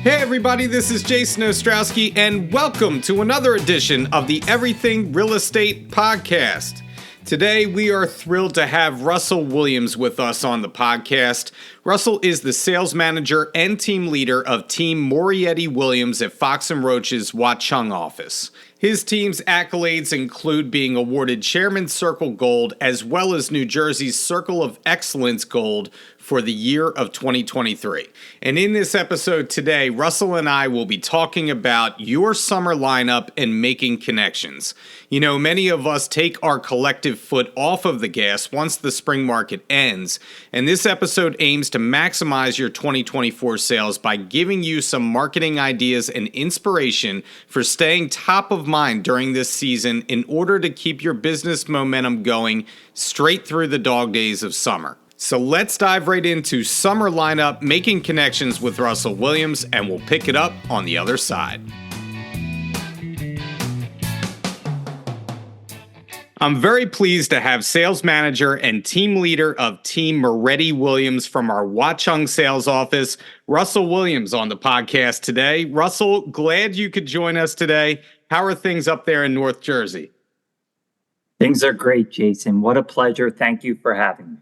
Hey everybody, this is Jason Ostrowski, and welcome to another edition of the Everything Real Estate Podcast. Today, we are thrilled to have Russell Williams with us on the podcast. Russell is the sales manager and team leader of Team Moretti-Williams at Fox & Roach's Watchung office. His team's accolades include being awarded Chairman's Circle Gold as well as New Jersey's Circle of Excellence Gold for the year of 2023. And in this episode today, Russell and I will be talking about your summer lineup and making connections. You know, many of us take our collective foot off of the gas once the spring market ends, and this episode aims to maximize your 2024 sales by giving you some marketing ideas and inspiration for staying top of mind during this season in order to keep your business momentum going straight through the dog days of summer. So let's dive right into summer lineup, making connections with Russell Williams, and we'll pick it up on the other side. I'm very pleased to have sales manager and team leader of Team Moretti-Williams from our Watchung sales office, Russell Williams, on the podcast today. Russell, glad you could join us today. How are things up there in North Jersey? Things are great, Jason. What a pleasure. Thank you for having me.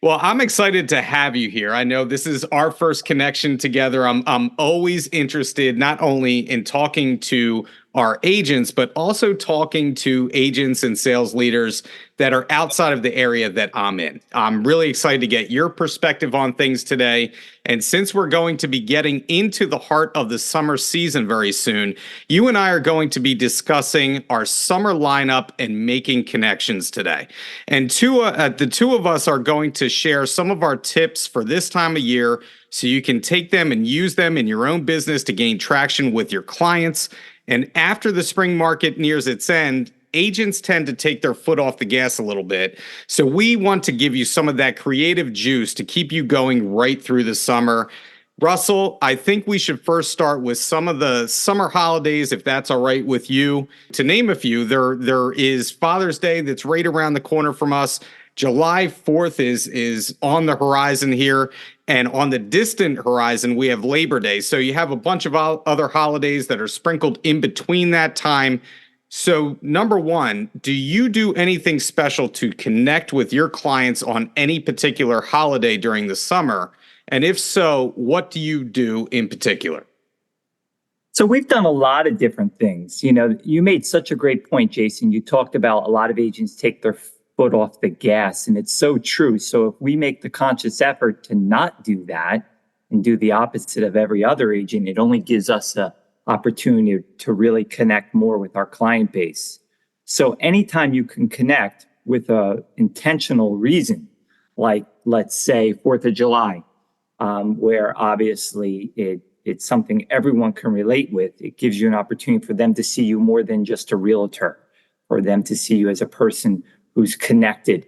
Well, I'm excited to have you here. I know this is our first connection together. I'm always interested not only in talking to our agents, but also talking to agents and sales leaders that are outside of the area that I'm in. I'm really excited to get your perspective on things today. And since we're going to be getting into the heart of the summer season very soon, you and I are going to be discussing our summer lineup and making connections today. And the two of us are going to share some of our tips for this time of year so you can take them and use them in your own business to gain traction with your clients. And after the spring market nears its end, agents tend to take their foot off the gas a little bit. So we want to give you some of that creative juice to keep you going right through the summer. Russell, I think we should first start with some of the summer holidays, if that's all right with you. To name a few, there is Father's Day that's right around the corner from us. July 4th is on the horizon here. And on the distant horizon, we have Labor Day. So you have a bunch of other holidays that are sprinkled in between that time. So number one, do you do anything special to connect with your clients on any particular holiday during the summer? And if so, what do you do in particular? So we've done a lot of different things. You know, you made such a great point, Jason. You talked about a lot of agents take their foot off the gas, and it's so true. So if we make the conscious effort to not do that and do the opposite of every other agent, it only gives us an opportunity to really connect more with our client base. So anytime you can connect with an intentional reason, like let's say 4th of July, where obviously it's something everyone can relate with, it gives you an opportunity for them to see you more than just a realtor, or them to see you as a person who's connected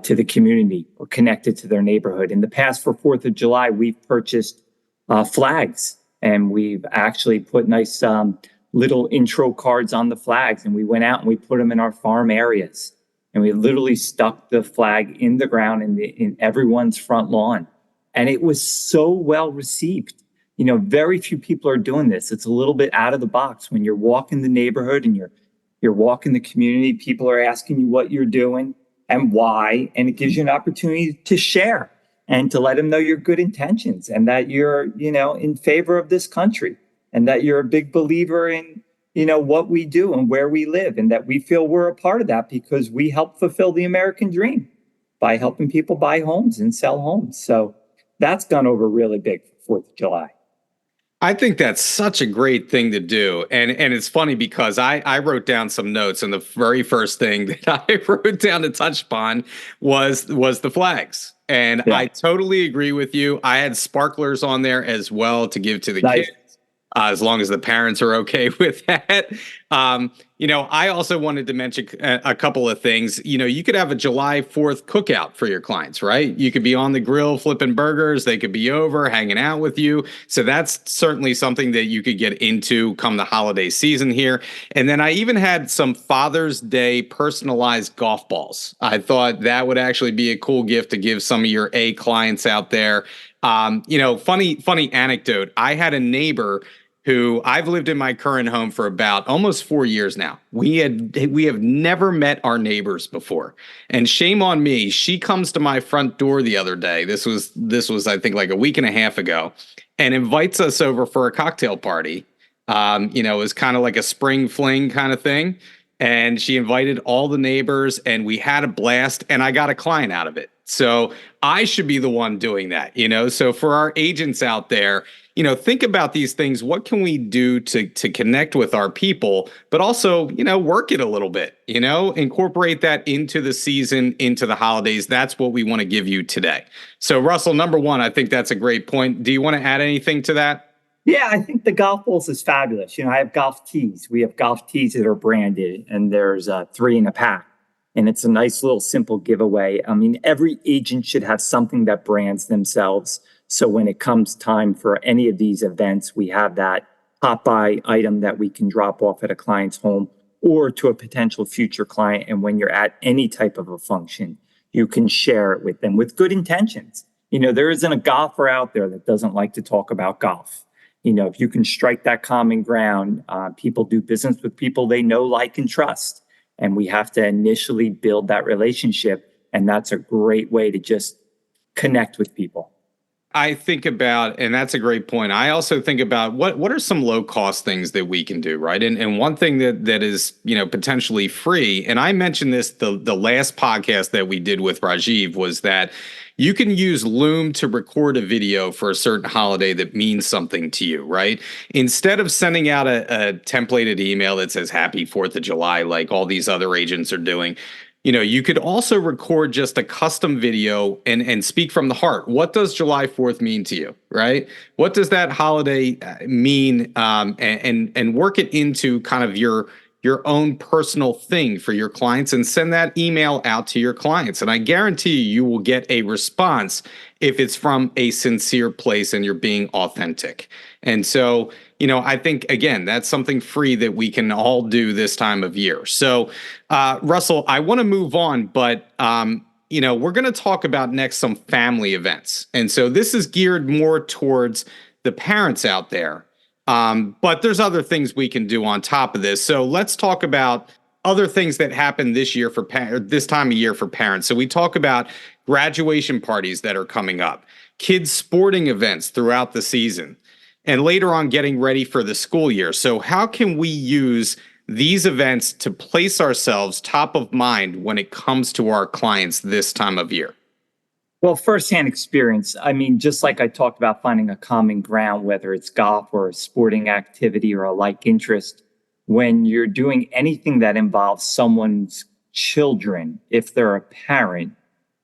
to the community or connected to their neighborhood. In the past, for 4th of July, we've purchased flags, and we've actually put nice little intro cards on the flags, and we went out and we put them in our farm areas, and we literally stuck the flag in the ground in everyone's front lawn. And it was so well received. You know, very few people are doing this. It's a little bit out of the box. When you're walking the neighborhood and you're walking the community, people are asking you what you're doing and why, and it gives you an opportunity to share and to let them know your good intentions and that you're, you know, in favor of this country and that you're a big believer in, you know, what we do and where we live, and that we feel we're a part of that because we help fulfill the American dream by helping people buy homes and sell homes. So that's gone over really big for 4th of July. I think that's such a great thing to do. And it's funny because I wrote down some notes, and the very first thing that I wrote down to touch upon was the flags. And yeah. I totally agree with you. I had sparklers on there as well to give to the kids, as long as the parents are okay with that. I also wanted to mention a couple of things. You could have a July 4th cookout for your clients, right? You could be on the grill flipping burgers. They could be over hanging out with you. So that's certainly something that you could get into come the holiday season here. And then I even had some Father's Day personalized golf balls. I thought that would actually be a cool gift to give some of your A clients out there. Funny anecdote. I had a neighbor who I've lived in my current home for about almost 4 years now. We have never met our neighbors before. And shame on me, she comes to my front door the other day. This was I think like a week and a half ago, and invites us over for a cocktail party. It was kind of like a spring fling kind of thing. And she invited all the neighbors and we had a blast and I got a client out of it. So I should be the one doing that. So for our agents out there, think about these things. What can we do to connect with our people, but also, work it a little bit, incorporate that into the season, into the holidays. That's what we want to give you today. So Russell, number one, I think that's a great point. Do you want to add anything to that? Yeah, I think the golf balls is fabulous. I have golf tees. We have golf tees that are branded, and there's 3 in a pack. And it's a nice little simple giveaway. I mean, every agent should have something that brands themselves. So when it comes time for any of these events, we have that pop-by item that we can drop off at a client's home or to a potential future client. And when you're at any type of a function, you can share it with them with good intentions. There isn't a golfer out there that doesn't like to talk about golf. If you can strike that common ground, people do business with people they know, like, and trust. And we have to initially build that relationship. And that's a great way to just connect with people. I think about, and that's a great point. I also think about what are some low cost things that we can do, right? And one thing that is, potentially free, and I mentioned this the last podcast that we did with Rajiv, was that you can use Loom to record a video for a certain holiday that means something to you, right? Instead of sending out a templated email that says Happy 4th of July, like all these other agents are doing, you could also record just a custom video and speak from the heart. What does July 4th mean to you, right? What does that holiday mean? And work it into kind of your own personal thing for your clients and send that email out to your clients. And I guarantee you will get a response if it's from a sincere place and you're being authentic. And so, I think, again, that's something free that we can all do this time of year. So, Russell, I want to move on, but, we're going to talk about next some family events. And so this is geared more towards the parents out there. But there's other things we can do on top of this. So let's talk about other things that happen this year for this time of year for parents. So we talk about graduation parties that are coming up, kids sporting events throughout the season, and later on getting ready for the school year. So how can we use these events to place ourselves top of mind when it comes to our clients this time of year? Well, firsthand experience. I mean, just like I talked about finding a common ground, whether it's golf or a sporting activity or a like interest, when you're doing anything that involves someone's children, if they're a parent,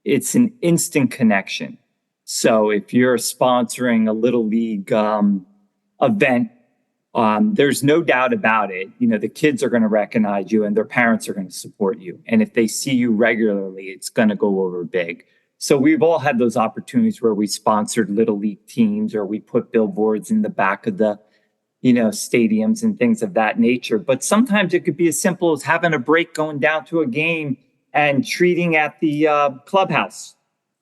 it's an instant connection. So if you're sponsoring a little league event, there's no doubt about it. The kids are going to recognize you and their parents are going to support you. And if they see you regularly, it's going to go over big. So we've all had those opportunities where we sponsored little league teams or we put billboards in the back of the, stadiums and things of that nature. But sometimes it could be as simple as having a break, going down to a game and treating at the clubhouse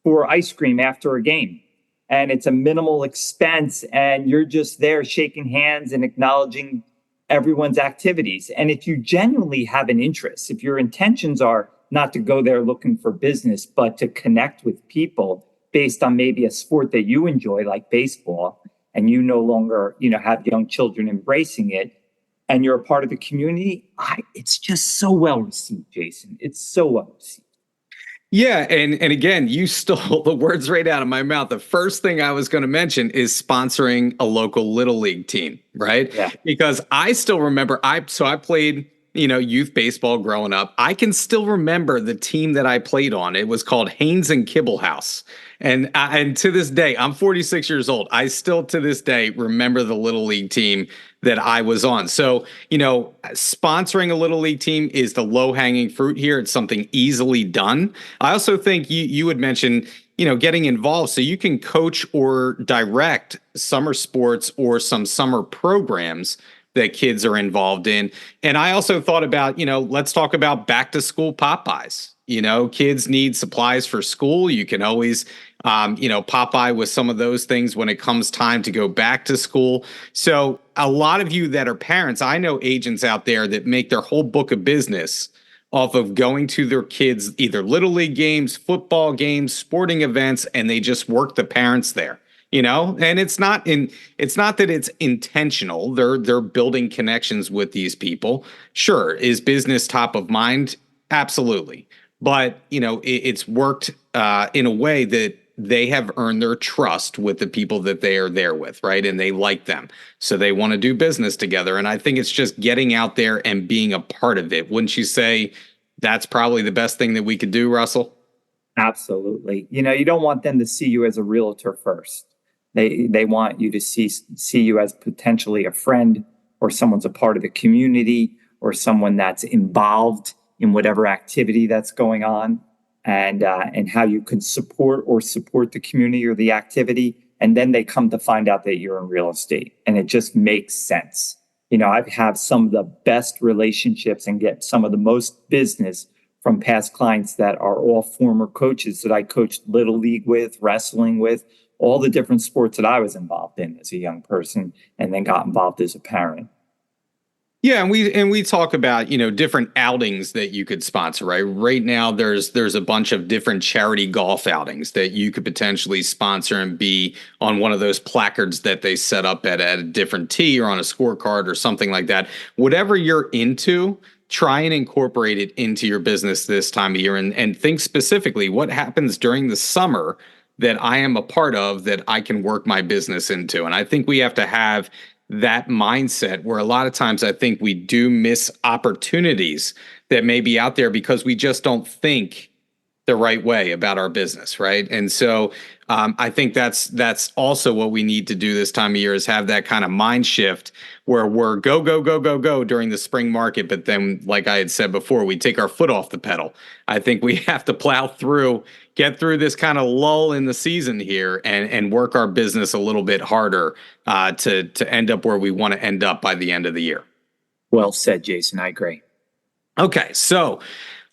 for ice cream after a game. And it's a minimal expense and you're just there shaking hands and acknowledging everyone's activities. And if you genuinely have an interest, if your intentions are not to go there looking for business, but to connect with people based on maybe a sport that you enjoy, like baseball, and you no longer, have young children embracing it, and you're a part of the community, it's just so well received, Jason. It's so well received. Yeah, and again, you stole the words right out of my mouth. The first thing I was going to mention is sponsoring a local little league team, right? Yeah. Because I still remember, I played youth baseball growing up. I can still remember the team that I played on. It was called Haynes and Kibble House. And to this day, I'm 46 years old. I still to this day remember the little league team that I was on. So, sponsoring a little league team is the low hanging fruit here. It's something easily done. I also think you would mention, getting involved so you can coach or direct summer sports or some summer programs that kids are involved in. And I also thought about, let's talk about back to school Popeyes. Kids need supplies for school. You can always, pop by with some of those things when it comes time to go back to school. So a lot of you that are parents, I know agents out there that make their whole book of business off of going to their kids, either little league games, football games, sporting events, and they just work the parents there. And it's not that it's intentional. They're building connections with these people. Sure, is business top of mind? Absolutely. But it's worked in a way that they have earned their trust with the people that they are there with, right? And they like them, so they want to do business together. And I think it's just getting out there and being a part of it. Wouldn't you say that's probably the best thing that we could do, Russell? Absolutely. You don't want them to see you as a realtor first. They want you to see you as potentially a friend, or someone's a part of the community, or someone that's involved in whatever activity that's going on, and how you can support the community or the activity. And then they come to find out that you're in real estate, and it just makes sense. I've had some of the best relationships and get some of the most business from past clients that are all former coaches that I coached little league with, wrestling with, all the different sports that I was involved in as a young person, and then got involved as a parent. Yeah, and we talk about, different outings that you could sponsor, right? Right now there's a bunch of different charity golf outings that you could potentially sponsor and be on one of those placards that they set up at a different tee or on a scorecard or something like that. Whatever you're into, try and incorporate it into your business this time of year, and think specifically what happens during the summer that I am a part of that I can work my business into. And I think we have to have that mindset, where a lot of times I think we do miss opportunities that may be out there because we just don't think the right way about our business, right? And so I think that's also what we need to do this time of year, is have that kind of mind shift where we're go, go, go, go, go during the spring market. But then, like I had said before, we take our foot off the pedal. I think we have to plow through, get through this kind of lull in the season here, and work our business a little bit harder to end up where we want to end up by the end of the year. Well said, Jason. I agree. Okay, so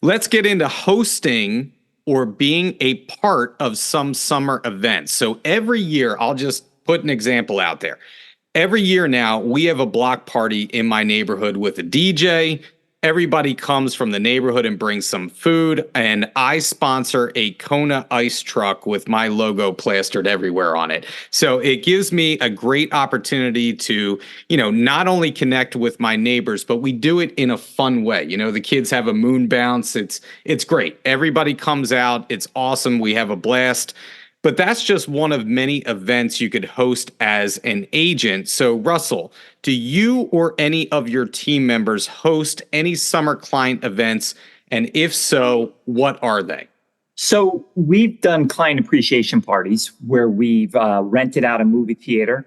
let's get into hosting or being a part of some summer events. So every year, I'll just put an example out there. Every year now, we have a block party in my neighborhood with a DJ. Everybody comes from the neighborhood and brings some food, and I sponsor a Kona ice truck with my logo plastered everywhere on it. So it gives me a great opportunity to, not only connect with my neighbors, but we do it in a fun way. The kids have a moon bounce. It's great. Everybody comes out. It's awesome. We have a blast. But that's just one of many events you could host as an agent. So, Russell, do you or any of your team members host any summer client events? And if so, what are they? So we've done client appreciation parties where we've rented out a movie theater,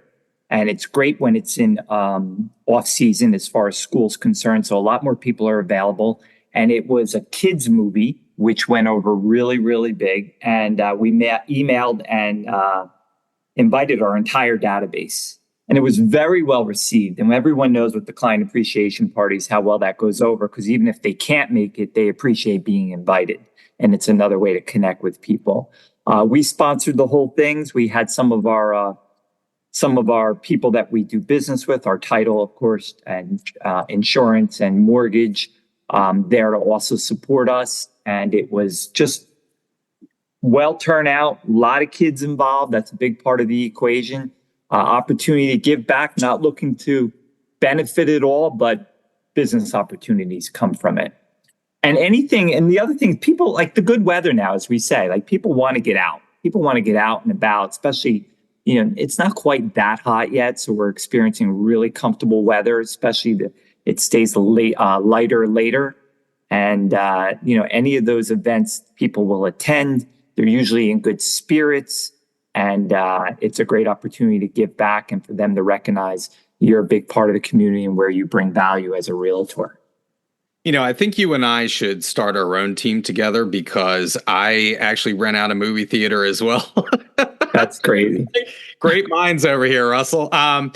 and it's great when it's in off season as far as school's concerned. So a lot more people are available. And it was a kids movie, which went over really, really big. And we emailed and invited our entire database. And it was very well received. And everyone knows with the client appreciation parties how well that goes over, because even if they can't make it, they appreciate being invited. And it's another way to connect with people. We sponsored the whole things. We had some of our people that we do business with, our title, of course, and insurance and mortgage, there to also support us. And it was just well turned out, a lot of kids involved. That's a big part of the equation. Opportunity to give back, not looking to benefit it all, but business opportunities come from it. And the other thing, people like the good weather now, as we say, like people want to get out. People want to get out and about, especially, it's not quite that hot yet. So we're experiencing really comfortable weather, especially it stays lighter later. And, any of those events people will attend. They're usually in good spirits. And it's a great opportunity to give back and for them to recognize you're a big part of the community and where you bring value as a realtor. I think you and I should start our own team together because I actually rent out a movie theater as well. That's crazy. Great minds over here, Russell. I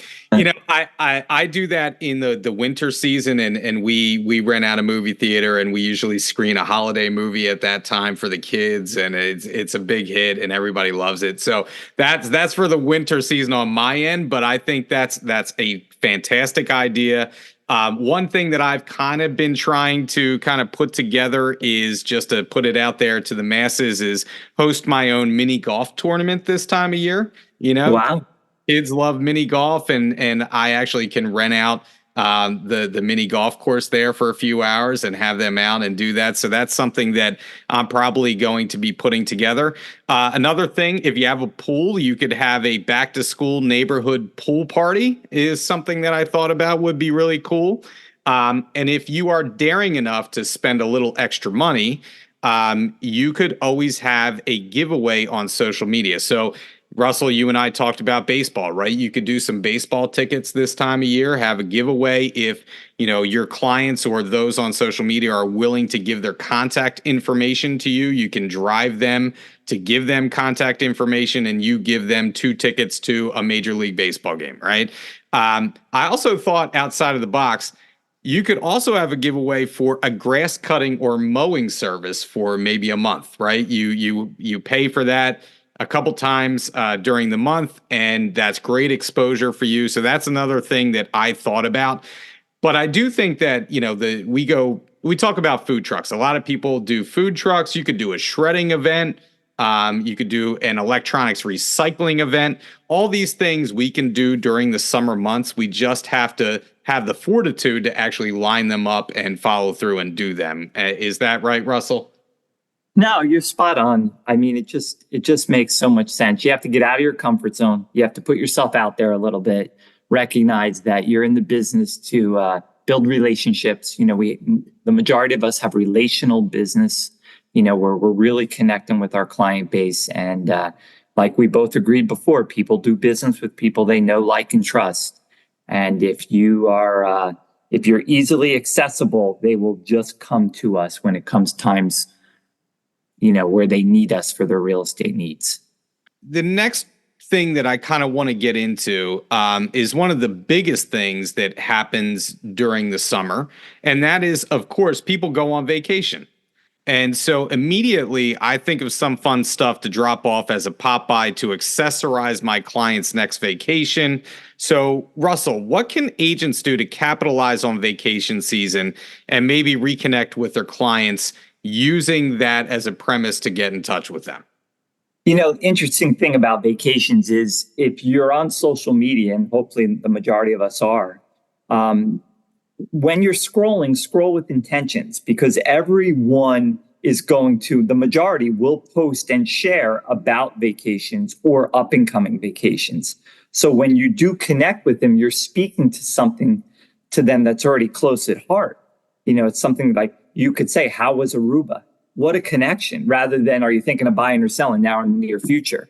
do that in the winter season, and we rent out a movie theater, and we usually screen a holiday movie at that time for the kids, and it's a big hit, and everybody loves it. So that's for the winter season on my end, but I think that's a fantastic idea. One thing that I've kind of been trying to kind of put together is just to put it out there to the masses is host my own mini golf tournament this time of year. Wow. Kids love mini golf, and I actually can rent out the mini golf course there for a few hours and have them out and do that. So that's something that I'm probably going to be putting together. Another thing, if you have a pool, you could have a back to school neighborhood pool party is something that I thought about would be really cool. And if you are daring enough to spend a little extra money, you could always have a giveaway on social media. So Russell, you and I talked about baseball, right? You could do some baseball tickets this time of year, have a giveaway if, your clients or those on social media are willing to give their contact information to you. You can drive them to give them contact information and you give them 2 tickets to a Major League Baseball game, right? I also thought outside of the box, you could also have a giveaway for a grass cutting or mowing service for maybe a month, right? You pay for that a couple times during the month, and that's great exposure for you. So that's another thing that I thought about. But I do think that, we talk about food trucks. A lot of people do food trucks. You could do a shredding event. You could do an electronics recycling event. All these things we can do during the summer months. We just have to have the fortitude to actually line them up and follow through and do them. Is that right, Russell? No, you're spot on. I mean, it just makes so much sense. You have to get out of your comfort zone. You have to put yourself out there a little bit. Recognize that you're in the business to build relationships. The majority of us have relational business. We're really connecting with our client base, and like we both agreed before, people do business with people they know, like, and trust. And if you're easily accessible, they will just come to us when it comes times where they need us for their real estate needs. The next thing that I kind of want to get into is one of the biggest things that happens during the summer. And that is, of course, people go on vacation. And so immediately I think of some fun stuff to drop off as a pop by to accessorize my client's next vacation. So, Russell, what can agents do to capitalize on vacation season and maybe reconnect with their clients using that as a premise to get in touch with them? Interesting thing about vacations is if you're on social media, and hopefully the majority of us are, when you're scrolling, scroll with intentions, because everyone is the majority will post and share about vacations or up and coming vacations. So when you do connect with them, you're speaking to something to them that's already close at heart. It's something like you could say, how was Aruba? What a connection, rather than are you thinking of buying or selling now or in the near future?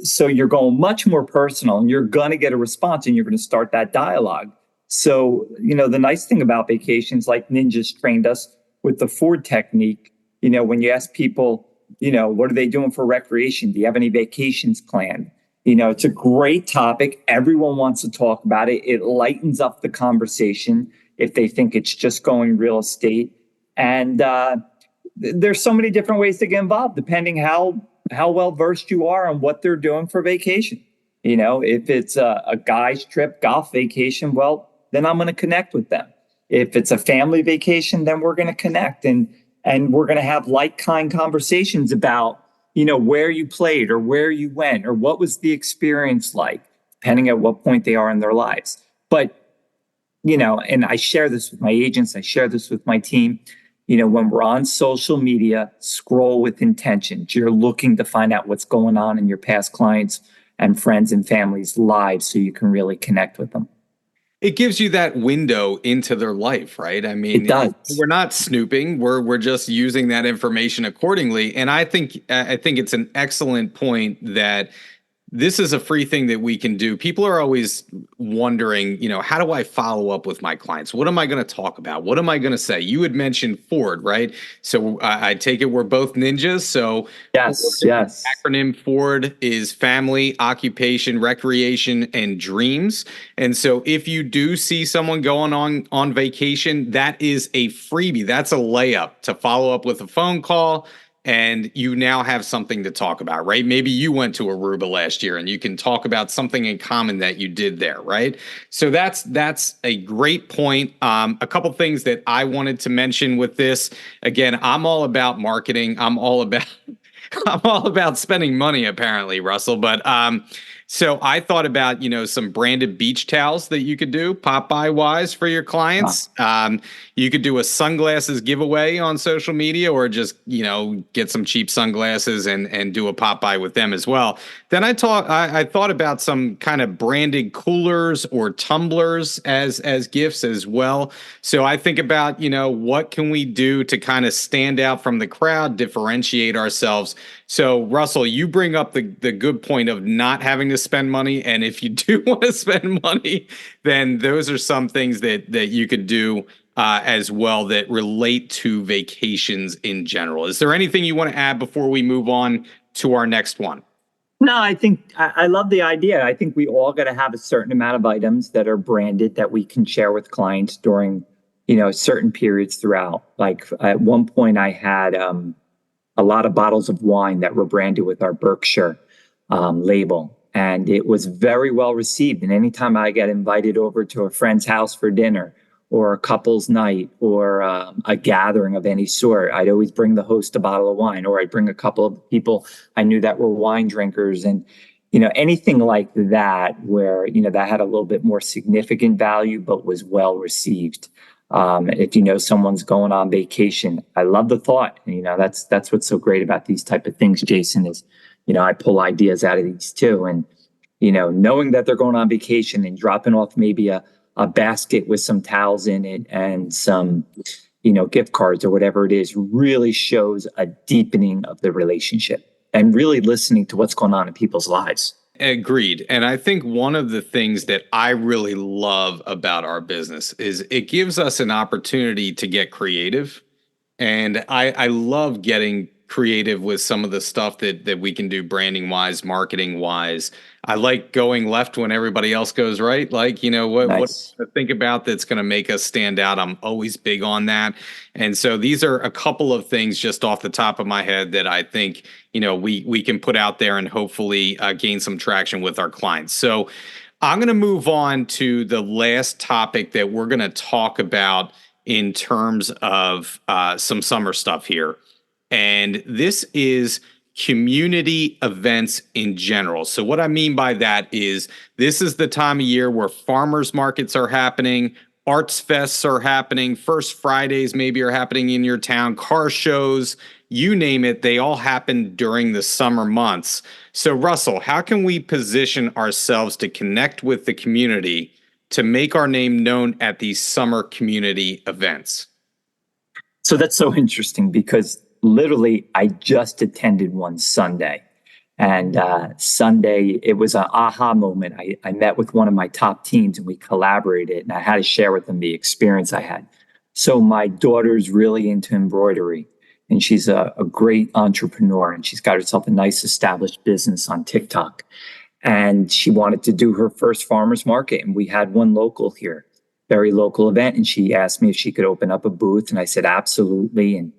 So you're going much more personal and you're going to get a response and you're going to start that dialogue. So, the nice thing about vacations, like Ninjas trained us with the Ford technique, when you ask people, what are they doing for recreation? Do you have any vacations planned? It's a great topic. Everyone wants to talk about it. It lightens up the conversation if they think it's just going real estate. And there's so many different ways to get involved, depending how well versed you are on what they're doing for vacation. If it's a guy's trip, golf vacation, well, then I'm going to connect with them. If it's a family vacation, then we're going to connect and we're going to have like-kind conversations about, where you played or where you went or what was the experience like, depending at what point they are in their lives. But, and I share this with my agents, I share this with my team, when we're on social media, scroll with intentions. You're looking to find out what's going on in your past clients and friends and family's lives so you can really connect with them. It gives you that window into their life, right? I mean, it does. We're not snooping. We're just using that information accordingly. And I think it's an excellent point that this is a free thing that we can do. People are always wondering, how do I follow up with my clients? What am I going to talk about? What am I going to say? You had mentioned Ford, right? So I take it we're both ninjas. So Yes, yes. acronym Ford is family, occupation, recreation, and dreams. And so if you do see someone going on vacation, that is a freebie. That's a layup to follow up with a phone call, and you now have something to talk about, right? Maybe you went to Aruba last year and you can talk about something in common that you did there, right? So that's a great point. A couple things that I wanted to mention with this. Again, I'm all about marketing. I'm all about spending money, apparently, Russell. But so I thought about, some branded beach towels that you could do Popeye wise for your clients. You could do a sunglasses giveaway on social media, or just, get some cheap sunglasses and do a Popeye with them as well. Then I thought about some kind of branded coolers or tumblers as gifts as well. So I think about, what can we do to kind of stand out from the crowd, differentiate ourselves. So Russell, you bring up the good point of not having to spend money. And if you do want to spend money, then those are some things that you could do as well that relate to vacations in general. Is there anything you want to add before we move on to our next one? No, I think I love the idea. I think we all got to have a certain amount of items that are branded that we can share with clients during, certain periods throughout. Like at one point, I had a lot of bottles of wine that were branded with our Berkshire label, and it was very well received. And anytime I get invited over to a friend's house for dinner, or a couple's night, or a gathering of any sort, I'd always bring the host a bottle of wine, or I'd bring a couple of people I knew that were wine drinkers. And, anything like that, where, that had a little bit more significant value, but was well received. If someone's going on vacation, I love the thought. That's what's so great about these type of things, Jason, is, I pull ideas out of these too. And, knowing that they're going on vacation and dropping off maybe a basket with some towels in it and some, gift cards or whatever it is, really shows a deepening of the relationship and really listening to what's going on in people's lives. Agreed. And I think one of the things that I really love about our business is it gives us an opportunity to get creative. And I love getting creative with some of the stuff that we can do branding wise, marketing wise. I like going left when everybody else goes right. Like, what Nice. to think about that's going to make us stand out. I'm always big on that. And so these are a couple of things just off the top of my head that I think, we can put out there and hopefully gain some traction with our clients. So I'm going to move on to the last topic that we're going to talk about in terms of some summer stuff here. And this is community events in general. So what I mean by that is this is the time of year where farmers markets are happening, arts fests are happening, First Fridays maybe are happening in your town, car shows, you name it, they all happen during the summer months. So Russell, how can we position ourselves to connect with the community to make our name known at these summer community events? So that's so interesting because literally I just attended one Sunday. And Sunday, it was an aha moment. I met with one of my top teams and we collaborated, and I had to share with them the experience I had. So my daughter's really into embroidery, and she's a great entrepreneur, and she's got herself a nice established business on TikTok. And she wanted to do her first farmer's market, and we had one local here, very local event. And she asked me if she could open up a booth, and I said absolutely. And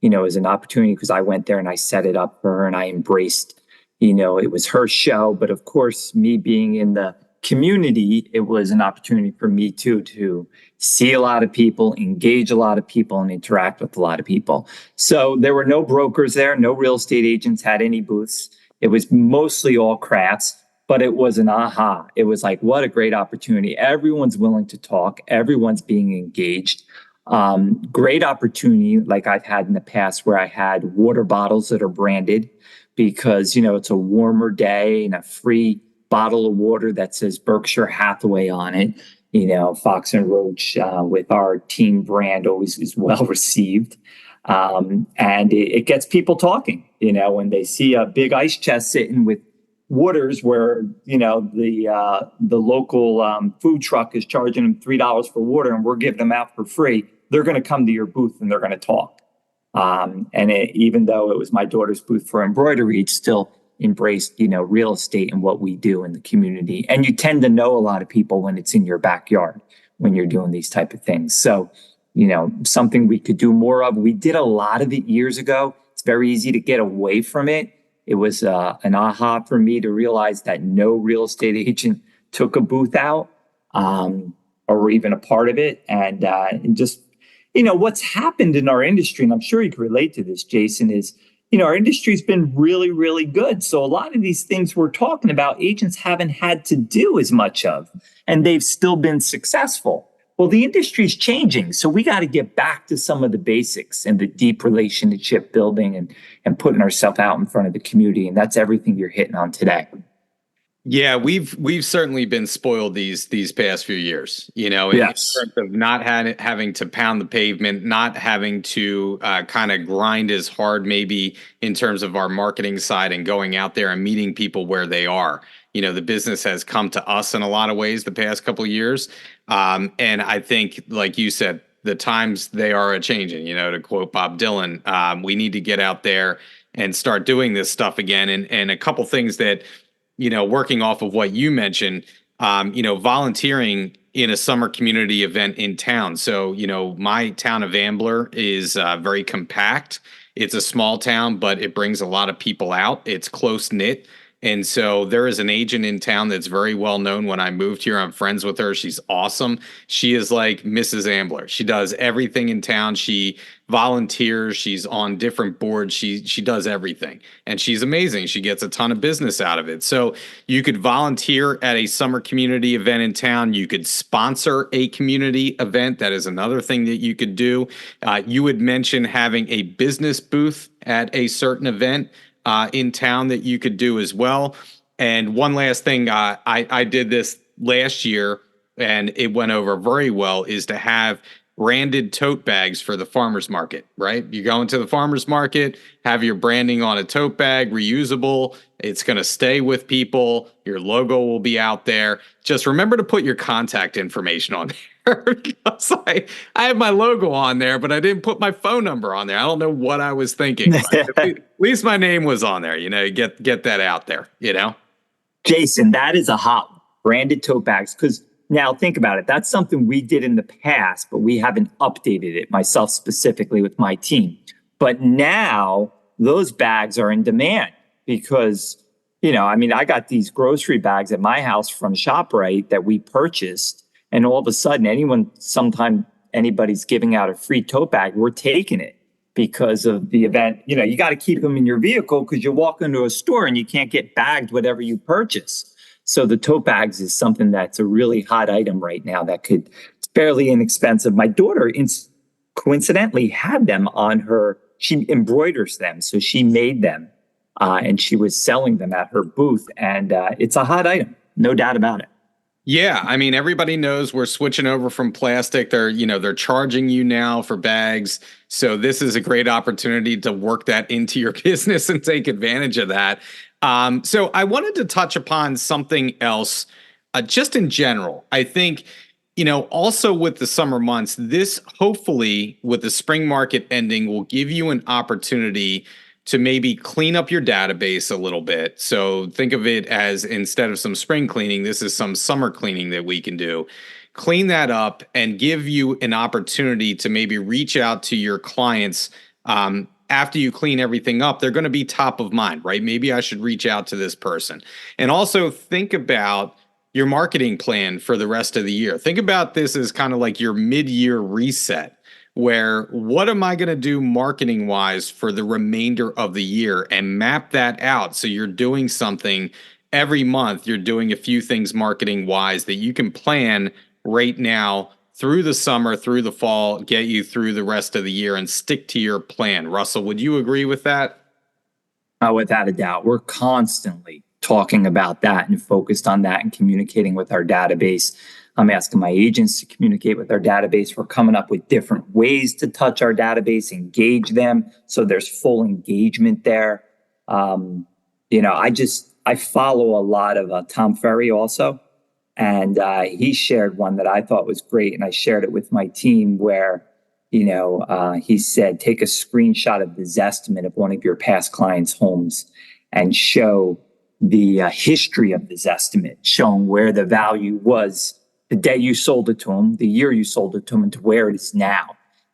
it was an opportunity because I went there and I set it up for her, and I embraced. It was her show, but of course, me being in the community, it was an opportunity for me too to see a lot of people, engage a lot of people, and interact with a lot of people. So there were no brokers there, no real estate agents had any booths. It was mostly all crafts, but it was an aha. It was like, what a great opportunity. Everyone's willing to talk. Everyone's being engaged. Great opportunity like I've had in the past where I had water bottles that are branded because, it's a warmer day and a free bottle of water that says Berkshire Hathaway on it. Fox and Roach with our team brand always is well received. And it gets people talking, when they see a big ice chest sitting with, Wooders, where the local food truck is charging them $3 for water, and we're giving them out for free. They're going to come to your booth and they're going to talk. Even though it was my daughter's booth for embroidery, it still embraced real estate and what we do in the community. And you tend to know a lot of people when it's in your backyard when you're doing these type of things. So something we could do more of. We did a lot of it years ago. It's very easy to get away from it. It was an aha for me to realize that no real estate agent took a booth out or were even a part of it. And just, what's happened in our industry, and I'm sure you can relate to this, Jason, is, our industry's been really, really good. So a lot of these things we're talking about, agents haven't had to do as much of, and they've still been successful. Well, the industry's changing, so we got to get back to some of the basics and the deep relationship building and putting ourselves out in front of the community. And that's everything you're hitting on today. Yeah, we've certainly been spoiled these past few years, Yes. in terms of not having to pound the pavement, not having to kind of grind as hard, maybe in terms of our marketing side and going out there and meeting people where they are. The business has come to us in a lot of ways the past couple of years. And I think, like you said, the times they are a changing, to quote Bob Dylan, we need to get out there and start doing this stuff again. And a couple things that, working off of what you mentioned, volunteering in a summer community event in town. So, my town of Ambler is very compact. It's a small town, but it brings a lot of people out. It's close knit. And so there is an agent in town that's very well known. When I moved here, I'm friends with her. She's awesome. She is like Mrs. Ambler. She does everything in town. She volunteers. She's on different boards. She does everything. And she's amazing. She gets a ton of business out of it. So you could volunteer at a summer community event in town. You could sponsor a community event. That is another thing that you could do. You would mention having a business booth at a certain event in town that you could do as well. And one last thing, I did this last year and it went over very well, is to have branded tote bags for the farmer's market, right? You go into the farmer's market, have your branding on a tote bag, reusable. It's going to stay with people. Your logo will be out there. Just remember to put your contact information on there because I have my logo on there, but I didn't put my phone number on there. I don't know what I was thinking. At least my name was on there, get that out there, Jason, that is a hot one. Branded tote bags. Because now think about it. That's something we did in the past, but we haven't updated it, myself specifically with my team. But now those bags are in demand because, I got these grocery bags at my house from ShopRite that we purchased. And all of a sudden, sometime anybody's giving out a free tote bag, we're taking it because of the event. You got to keep them in your vehicle because you walk into a store and you can't get bagged whatever you purchase. So the tote bags is something that's a really hot item right now it's fairly inexpensive. My daughter coincidentally had them on she embroiders them. So she made them and she was selling them at her booth. And it's a hot item, no doubt about it. Yeah, everybody knows we're switching over from plastic. They're charging you now for bags. So this is a great opportunity to work that into your business and take advantage of that. So I wanted to touch upon something else, just in general. I think, also with the summer months, this hopefully with the spring market ending will give you an opportunity to maybe clean up your database a little bit. So think of it as, instead of some spring cleaning, this is some summer cleaning that we can do. Clean that up and give you an opportunity to maybe reach out to your clients. After you clean everything up, they're going to be top of mind, right? Maybe I should reach out to this person. And also think about your marketing plan for the rest of the year. Think about this as kind of like your mid-year reset, where what am I going to do marketing wise for the remainder of the year, and map that out. So you're doing something every month. You're doing a few things marketing wise that you can plan right now through the summer, through the fall, get you through the rest of the year and stick to your plan. Russell, would you agree with that? Without a doubt. We're constantly talking about that and focused on that and communicating with our database. I'm asking my agents to communicate with our database. We're coming up with different ways to touch our database, engage them. So there's full engagement there. I I follow a lot of Tom Ferry also. And he shared one that I thought was great. And I shared it with my team where, he said, take a screenshot of the Zestimate of one of your past clients' homes and show the history of the Zestimate, showing where the value was the day you sold it to them, the year you sold it to them, and to where it is now.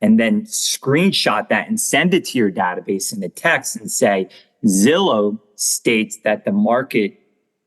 And then screenshot that and send it to your database in a text and say, Zillow states that the market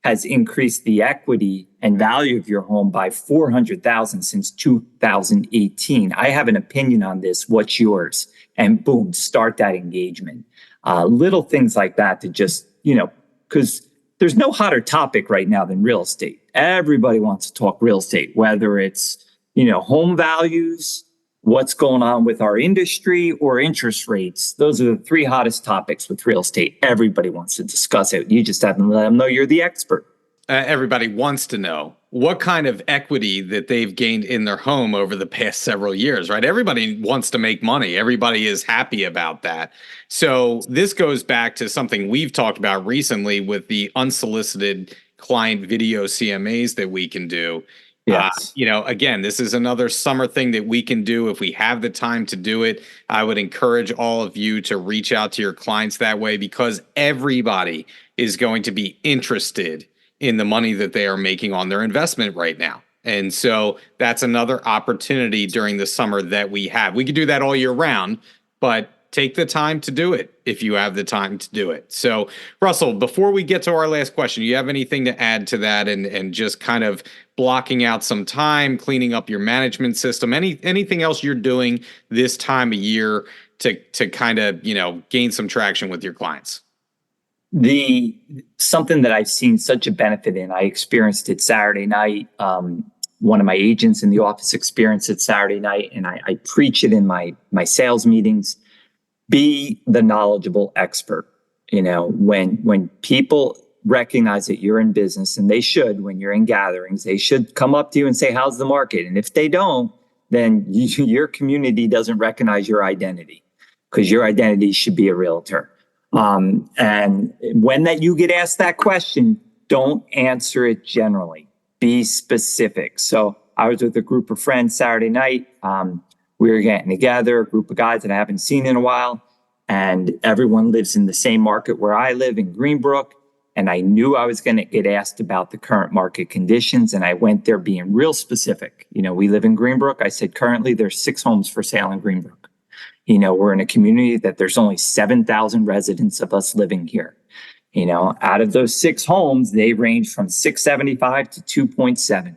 has increased the equity and value of your home by 400,000 since 2018. I have an opinion on this. What's yours? And boom, start that engagement. Little things like that to just, because there's no hotter topic right now than real estate. Everybody wants to talk real estate, whether it's, home values, what's going on with our industry, or interest rates. Those are the three hottest topics with real estate. Everybody wants to discuss it. You just have to let them know you're the expert. Everybody wants to know what kind of equity that they've gained in their home over the past several years, right? Everybody wants to make money. Everybody is happy about that. So this goes back to something we've talked about recently with the unsolicited client video CMAs that we can do. Yes. Again, this is another summer thing that we can do if we have the time to do it. I would encourage all of you to reach out to your clients that way, because everybody is going to be interested in the money that they are making on their investment right now. And so that's another opportunity during the summer that we have. We could do that all year round, but take the time to do it if you have the time to do it. So, Russell, before we get to our last question, you have anything to add to that, and just kind of blocking out some time, cleaning up your management system, anything else you're doing this time of year to kind of, gain some traction with your clients? Something that I've seen such a benefit in, I experienced it Saturday night. One of my agents in the office experienced it Saturday night, and I preach it in my sales meetings. Be the knowledgeable expert. When people recognize that you're in business, and they should, when you're in gatherings, they should come up to you and say, how's the market? And if they don't, then your community doesn't recognize your identity, because your identity should be a realtor. And when you get asked that question, don't answer it generally. Be specific. So I was with a group of friends Saturday night. We were getting together, a group of guys that I haven't seen in a while, and everyone lives in the same market where I live in Greenbrook. And I knew I was going to get asked about the current market conditions. And I went there being real specific. We live in Greenbrook. I said, currently there's 6 homes for sale in Greenbrook. We're in a community that there's only 7,000 residents of us living here. Out of those 6 homes, they range from 675 to 2.7.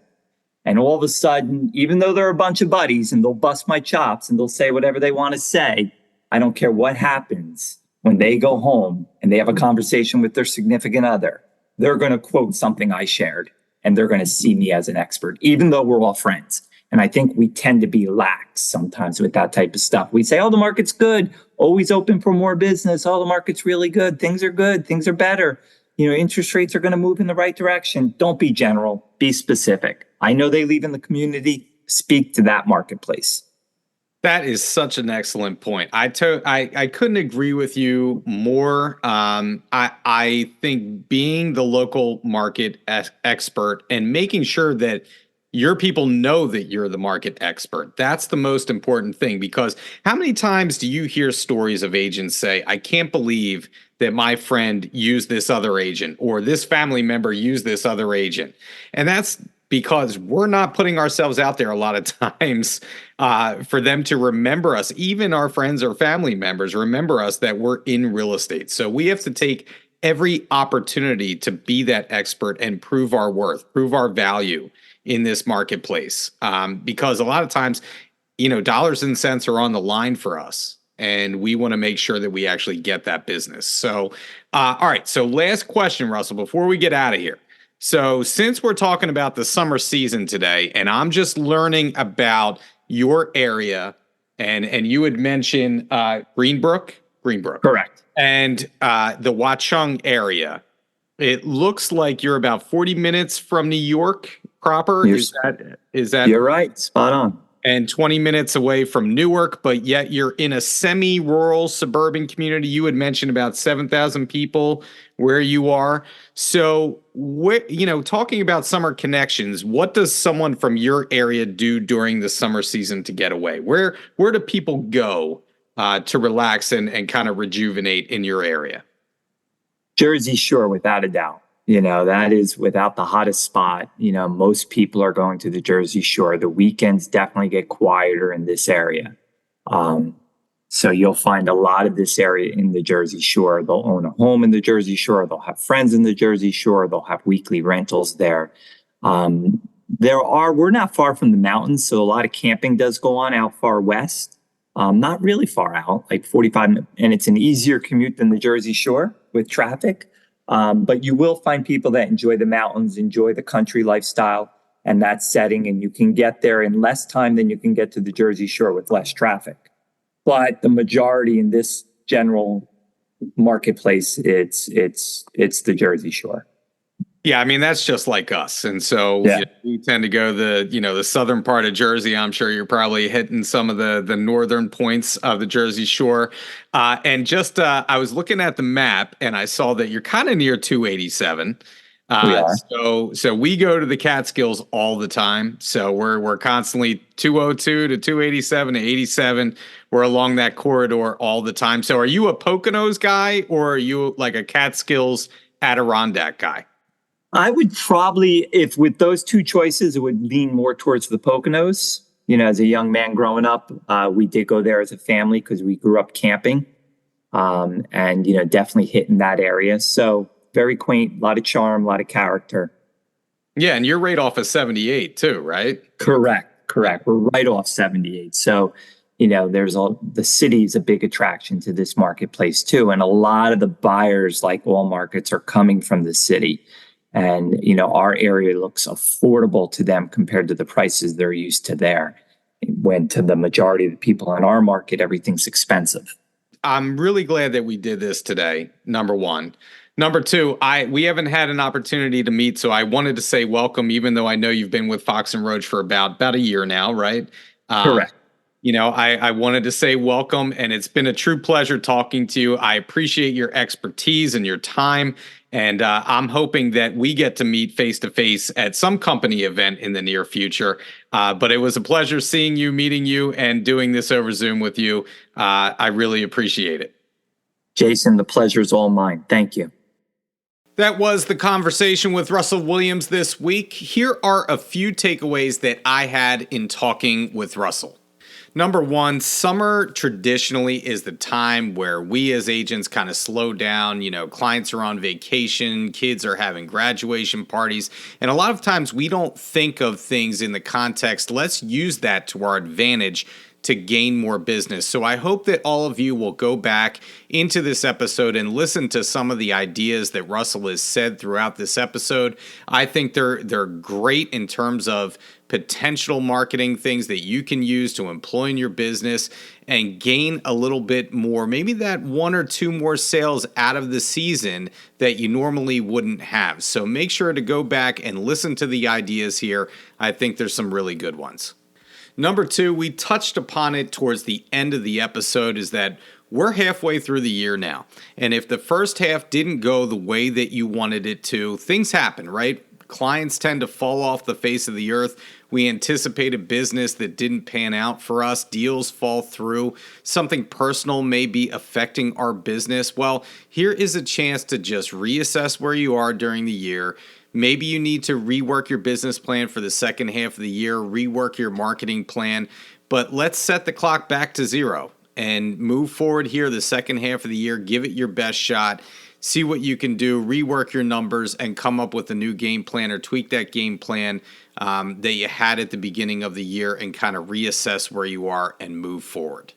And all of a sudden, even though they're a bunch of buddies and they'll bust my chops and they'll say whatever they want to say, I don't care what happens. When they go home and they have a conversation with their significant other, they're going to quote something I shared, and they're going to see me as an expert, even though we're all friends. And I think we tend to be lax sometimes with that type of stuff. We say, oh, the market's good, always open for more business. Oh, the market's really good. Things are good. Things are better. Interest rates are going to move in the right direction. Don't be general. Be specific. I know they live in the community. Speak to that marketplace. That is such an excellent point. I couldn't agree with you more. I think being the local market expert and making sure that your people know that you're the market expert, that's the most important thing. Because how many times do you hear stories of agents say, I can't believe that my friend used this other agent, or this family member used this other agent? And that's because we're not putting ourselves out there a lot of times for them to remember us. Even our friends or family members remember us that we're in real estate. So we have to take every opportunity to be that expert and prove our worth, prove our value in this marketplace. Because a lot of times, dollars and cents are on the line for us, and we want to make sure that we actually get that business. So, all right. So last question, Russell, before we get out of here. So since we're talking about the summer season today, and I'm just learning about your area, and you had mentioned Greenbrook. Correct. And the Watchung area. It looks like you're about 40 minutes from New York proper. Is that? You're right. Spot on. and 20 minutes away from Newark, but yet you're in a semi-rural suburban community. You had mentioned about 7,000 people where you are. So, talking about summer connections, what does someone from your area do during the summer season to get away? Where do people go to relax and kind of rejuvenate in your area? Jersey Shore, without a doubt. That is without the hottest spot. Most people are going to the Jersey Shore. The weekends definitely get quieter in this area. So you'll find a lot of this area in the Jersey Shore. They'll own a home in the Jersey Shore. They'll have friends in the Jersey Shore. They'll have weekly rentals there. We're not far from the mountains, so a lot of camping does go on out far west. Not really far out, like 45, and it's an easier commute than the Jersey Shore with traffic. But you will find people that enjoy the mountains, enjoy the country lifestyle and that setting, and you can get there in less time than you can get to the Jersey Shore with less traffic. But the majority in this general marketplace, it's the Jersey Shore. Yeah, I mean that's just like us, and so we tend to go the southern part of Jersey. I'm sure you're probably hitting some of the northern points of the Jersey Shore. And just I was looking at the map and I saw that you're kind of near 287. We are. So we go to the Catskills all the time. So we're constantly 202 to 287 to 87. We're along that corridor all the time. So are you a Poconos guy or are you like a Catskills Adirondack guy? I would probably, if with those two choices, it would lean more towards the Poconos. As a young man growing up, we did go there as a family because we grew up camping, and definitely hitting that area. So very quaint, a lot of charm, a lot of character. Yeah, and you're right off of 78 too, right? Correct. We're right off 78. So, the city is a big attraction to this marketplace too, and a lot of the buyers, like all markets, are coming from the city. And, our area looks affordable to them compared to the prices they're used to there. When to the majority of the people in our market, everything's expensive. I'm really glad that we did this today, number one. Number two, we haven't had an opportunity to meet, so I wanted to say welcome, even though I know you've been with Fox and Roach for about a year now, right? Correct. I wanted to say welcome, and it's been a true pleasure talking to you. I appreciate your expertise and your time. And I'm hoping that we get to meet face to face at some company event in the near future. But it was a pleasure seeing you, meeting you, and doing this over Zoom with you. I really appreciate it. Jason, the pleasure is all mine. Thank you. That was the conversation with Russell Williams this week. Here are a few takeaways that I had in talking with Russell. Number one, summer traditionally is the time where we as agents kind of slow down. Clients are on vacation, kids are having graduation parties, and a lot of times we don't think of things in the context, let's use that to our advantage to gain more business. So I hope that all of you will go back into this episode and listen to some of the ideas that Russell has said throughout this episode. I think they're great in terms of potential marketing things that you can use to employ in your business and gain a little bit more, maybe that one or two more sales out of the season that you normally wouldn't have. So make sure to go back and listen to the ideas here. I think there's some really good ones. Number two, we touched upon it towards the end of the episode, is that we're halfway through the year now. And if the first half didn't go the way that you wanted it to, things happen, right? Clients tend to fall off the face of the earth. We anticipated business that didn't pan out for us. Deals fall through. Something personal may be affecting our business. Well, here is a chance to just reassess where you are during the year. Maybe you need to rework your business plan for the second half of the year, rework your marketing plan, but let's set the clock back to zero and move forward here the second half of the year. Give it your best shot. See what you can do, rework your numbers, and come up with a new game plan or tweak that game plan that you had at the beginning of the year and kind of reassess where you are and move forward.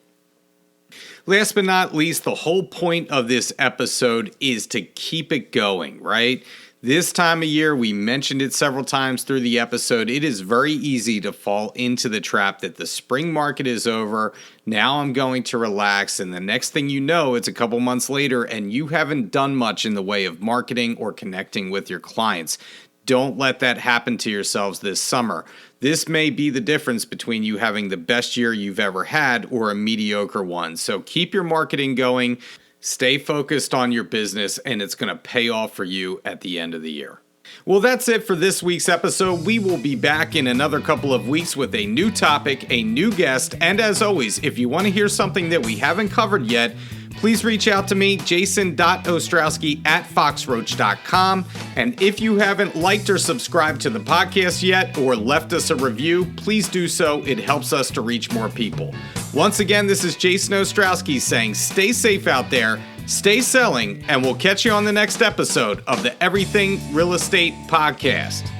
Last but not least, the whole point of this episode is to keep it going, right? This time of year, we mentioned it several times through the episode, it is very easy to fall into the trap that the spring market is over. Now I'm going to relax, and the next thing you know, it's a couple months later and you haven't done much in the way of marketing or connecting with your clients. Don't let that happen to yourselves this summer. This may be the difference between you having the best year you've ever had or a mediocre one. So keep your marketing going, stay focused on your business, and it's going to pay off for you at the end of the year. Well, that's it for this week's episode. We will be back in another couple of weeks with a new topic, a new guest, and as always, if you want to hear something that we haven't covered yet, please reach out to me, jason.ostrowski@foxroach.com. And if you haven't liked or subscribed to the podcast yet or left us a review, please do so. It helps us to reach more people. Once again, this is Jason Ostrowski saying stay safe out there, stay selling, and we'll catch you on the next episode of the Everything Real Estate Podcast.